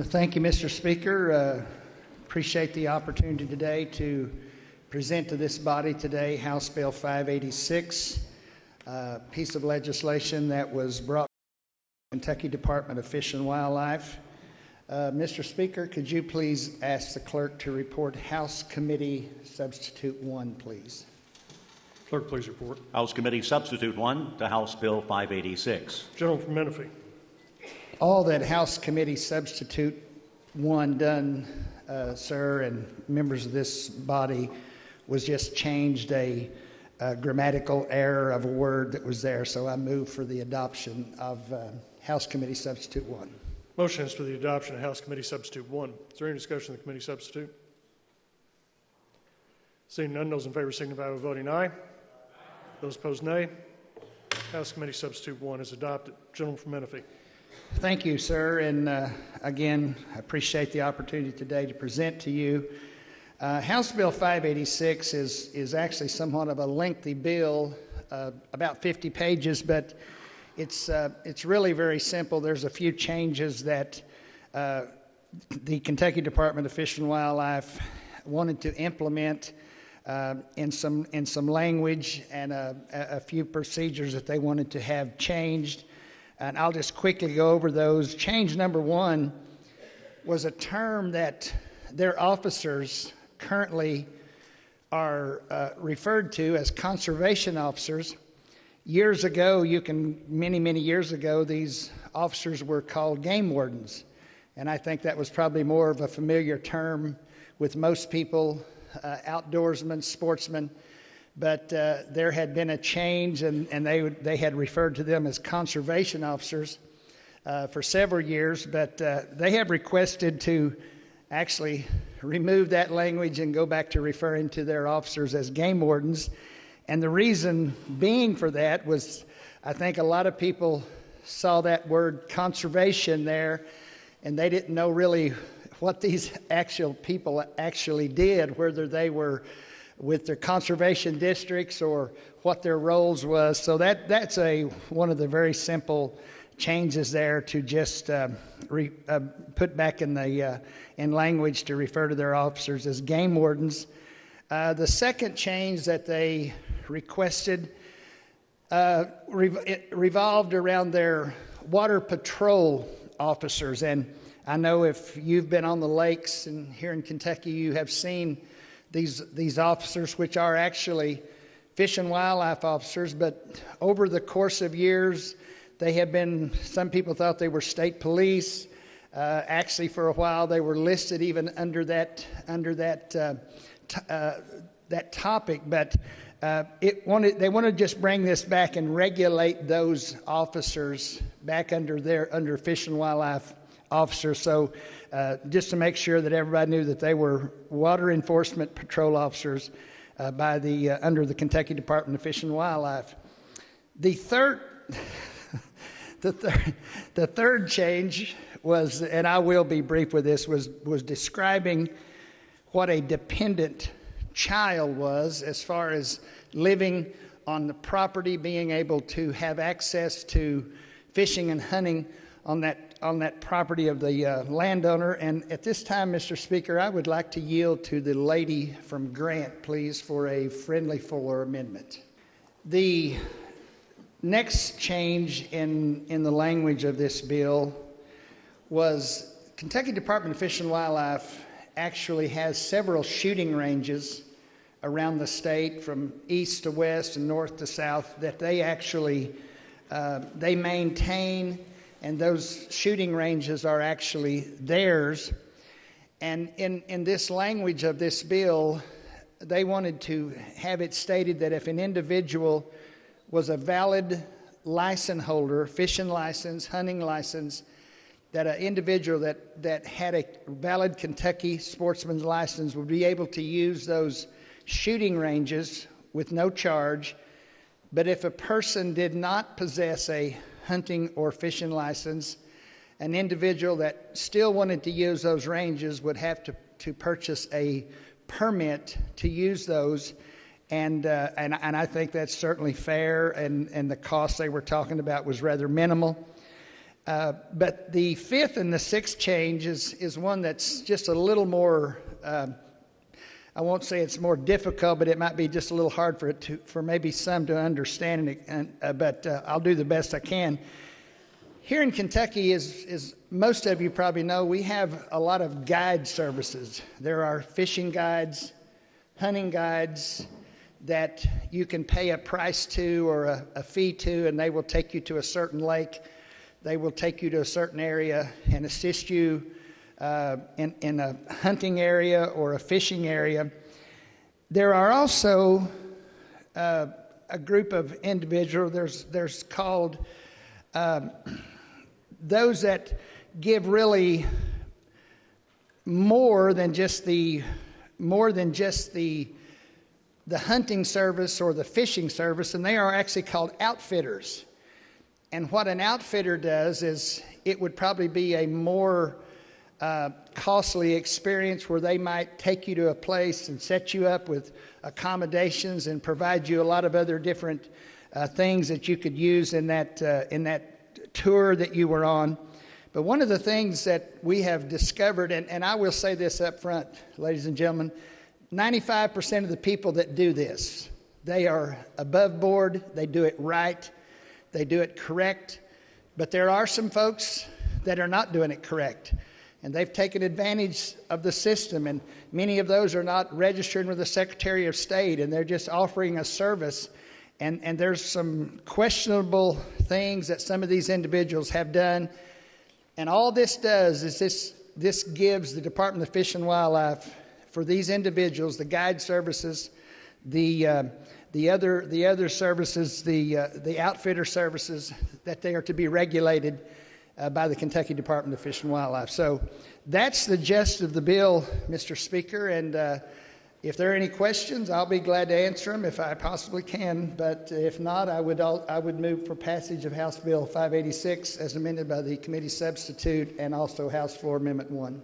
Thank you, Mr. Speaker. Appreciate the opportunity today to present to this body today House Bill 586, a piece of legislation that was brought by the Kentucky Department of Fish and Wildlife. Mr. Speaker, could you please ask the clerk to report House Committee Substitute 1, please? Clerk, please report. House Committee Substitute 1 to House Bill 586. Gentleman from Menifee. All that House Committee Substitute 1 done, sir, and members of this body, was just changed a grammatical error of a word that was there. So I move for the adoption of House Committee Substitute 1. Motion is for the adoption of House Committee Substitute 1. Is there any discussion of the committee substitute? Seeing none, those in favor signify by voting aye. Those opposed, nay. House Committee Substitute 1 is adopted. Gentleman from Menifee. Thank you, sir. And again, I appreciate the opportunity today to present to you. House Bill 586 is actually somewhat of a lengthy bill, about 50 pages, but it's really very simple. There's a few changes that the Kentucky Department of Fish and Wildlife wanted to implement in some language and a few procedures that they wanted to have changed. And I'll just quickly go over those. Change number 1 was a term that their officers currently are referred to as conservation officers. Years ago, many years ago, these officers were called game wardens. And I think that was probably more of a familiar term with most people, outdoorsmen, sportsmen. But there had been a change, and they had referred to them as conservation officers for several years. But they have requested to actually remove that language and go back to referring to their officers as game wardens. And the reason being for that was, I think a lot of people saw that word conservation there, and they didn't know really what these actual people actually did, whether they were with their conservation districts or what their roles was. So that's one of the very simple changes there to just put back in language to refer to their officers as game wardens. The second change that they requested it revolved around their water patrol officers. And I know if you've been on the lakes and here in Kentucky, you have seen these officers, which are actually fish and wildlife officers, but over the course of years, they have been, some people thought they were state police. Actually, for a while, they were listed even under that topic, but they want to just bring this back and regulate those officers back under fish and wildlife officers. So just to make sure that everybody knew that they were water enforcement patrol officers under the Kentucky Department of Fish and Wildlife. The third change was, and I will be brief with this, was describing what a dependent child was as far as living on the property, being able to have access to fishing and hunting on that property of the landowner. And at this time, Mr. Speaker, I would like to yield to the lady from Grant, please, for a friendly fuller amendment. The next change in the language of this bill was Kentucky Department of Fish and Wildlife actually has several shooting ranges around the state from east to west and north to south that they actually they maintain, and those shooting ranges are actually theirs. And in this language of this bill, they wanted to have it stated that if an individual was a valid license holder, fishing license, hunting license, that an individual that had a valid Kentucky sportsman's license would be able to use those shooting ranges with no charge. But if a person did not possess a hunting or fishing license, an individual that still wanted to use those ranges would have to purchase a permit to use those. And I think that's certainly fair, and the cost they were talking about was rather minimal. But the fifth and the sixth change is one that's just a little more, I won't say it's more difficult, but it might be just a little hard for maybe some to understand, but I'll do the best I can. Here in Kentucky, as most of you probably know, we have a lot of guide services. There are fishing guides, hunting guides that you can pay a price to or a fee to, and they will take you to a certain lake. They will take you to a certain area and assist you in a hunting area or a fishing area. There are also a group of individuals, there's called those that give really more than just the hunting service or the fishing service, and they are actually called outfitters. And what an outfitter does is it would probably be a more costly experience where they might take you to a place and set you up with accommodations and provide you a lot of other different things that you could use in that tour that you were on. But one of the things that we have discovered, and I will say this up front, ladies and gentlemen, 95% of the people that do this, they are above board, they do it right, they do it correct, but there are some folks that are not doing it correct, and they've taken advantage of the system, and many of those are not registered with the Secretary of State, and they're just offering a service, and there's some questionable things that some of these individuals have done, and all this does is this gives the Department of Fish and Wildlife, for these individuals, the guide services, the other services, the outfitter services, that they are to be regulated by the Kentucky Department of Fish and Wildlife. So that's the gist of the bill, Mr. Speaker, and if there are any questions, I'll be glad to answer them if I possibly can, but if not, I would move for passage of House Bill 586 as amended by the committee substitute and also House Floor Amendment 1.